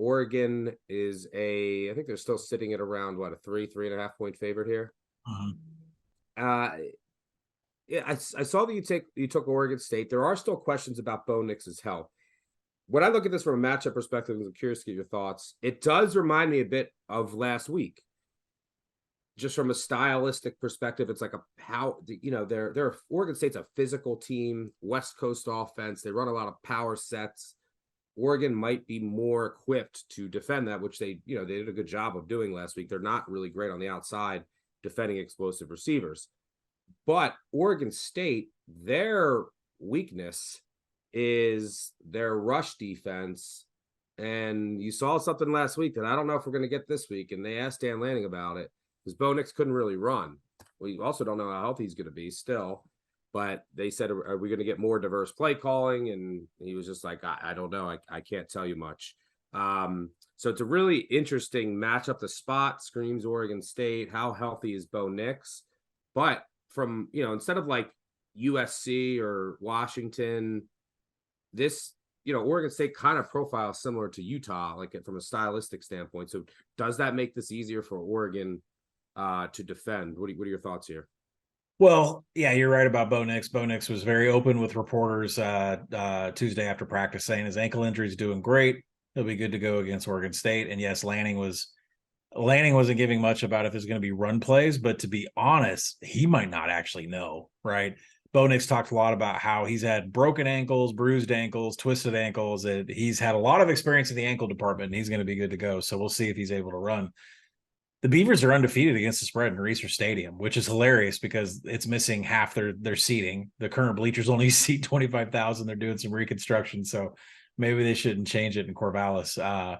Oregon is I think they're still sitting at around a 3.5 point favorite here. Mhm. Yeah, I saw that you took Oregon State. There are still questions about Bo Nix's health. When I look at this from a matchup perspective, I'm curious to get your thoughts. It does remind me a bit of last week, just from a stylistic perspective. It's like they're Oregon State's a physical team, West Coast offense. They run a lot of power sets. Oregon might be more equipped to defend that, which they did a good job of doing last week. They're not really great on the outside defending explosive receivers. But Oregon State, their weakness is their rush defense. And you saw something last week that I don't know if we're going to get this week. And they asked Dan Lanning about it because Bo Nix couldn't really run. We also don't know how healthy he's going to be still. But they said, are we going to get more diverse play calling? And he was just like, I don't know. I can't tell you much. So it's a really interesting matchup. The spot screams Oregon State. How healthy is Bo Nix? But from, instead of like USC or Washington, this, Oregon State kind of profile similar to Utah, like from a stylistic standpoint. So does that make this easier for Oregon to defend? What are your thoughts here? Well, yeah, you're right about Bo Nix. Bo Nix was very open with reporters Tuesday after practice saying his ankle injury is doing great. He'll be good to go against Oregon State. And yes, Lanning wasn't giving much about if there's going to be run plays, but to be honest, he might not actually know, right? Bo Nix talked a lot about how he's had broken ankles, bruised ankles, twisted ankles. He's had a lot of experience in the ankle department, and he's going to be good to go. So we'll see if he's able to run. The Beavers are undefeated against the spread in Reser Stadium, which is hilarious because it's missing half their seating. The current bleachers only seat 25,000. They're doing some reconstruction, so maybe they shouldn't change it in Corvallis.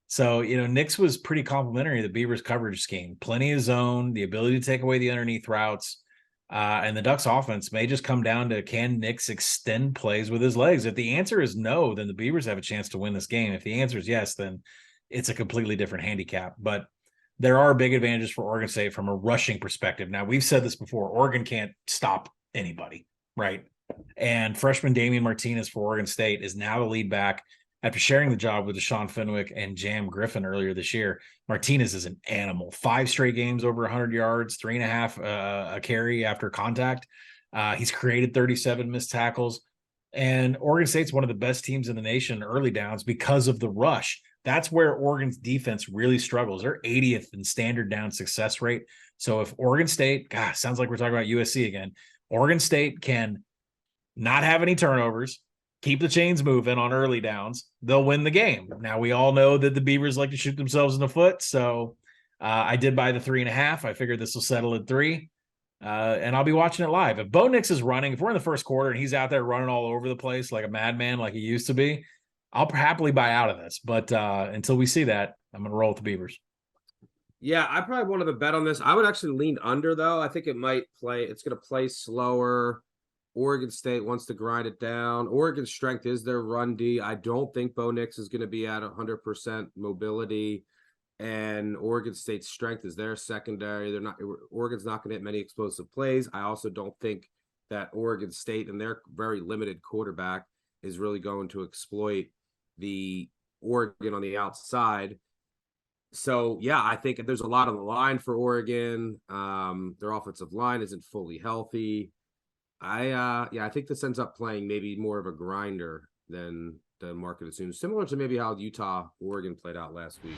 So, Nix was pretty complimentary of the Beavers coverage scheme. Plenty of zone, the ability to take away the underneath routes. And the Ducks offense may just come down to, can Nix extend plays with his legs? If the answer is no, then the Beavers have a chance to win this game. If the answer is yes, then it's a completely different handicap. But there are big advantages for Oregon State from a rushing perspective. Now, we've said this before. Oregon can't stop anybody, right? And freshman Damian Martinez for Oregon State is now the lead back after sharing the job with Deshaun Fenwick and Jam Griffin earlier this year. Martinez is an animal. 5 straight games over 100 yards, 3.5 a carry after contact. He's created 37 missed tackles. And Oregon State's one of the best teams in the nation early downs because of the rush. That's where Oregon's defense really struggles. They're 80th in standard down success rate. So if Oregon State, sounds like we're talking about USC again. Oregon State can not have any turnovers, keep the chains moving on early downs, they'll win the game. Now, we all know that the Beavers like to shoot themselves in the foot. So I did buy the 3.5. I figured this will settle at 3. And I'll be watching it live. If Bo Nix is running, if we're in the first quarter and he's out there running all over the place like a madman, like he used to be, I'll happily buy out of this. But until we see that, I'm going to roll with the Beavers. Yeah, I probably wanted to bet on this. I would actually lean under, though. I think it's going to play slower. Oregon State wants to grind it down. Oregon's strength is their run D. I don't think Bo Nix is going to be at 100% mobility. And Oregon State's strength is their secondary. Oregon's not going to hit many explosive plays. I also don't think that Oregon State and their very limited quarterback is really going to exploit the Oregon on the outside. So, yeah, I think there's a lot on the line for Oregon. Their offensive line isn't fully healthy. I think this ends up playing maybe more of a grinder than the market assumes, similar to maybe how Utah, Oregon played out last week.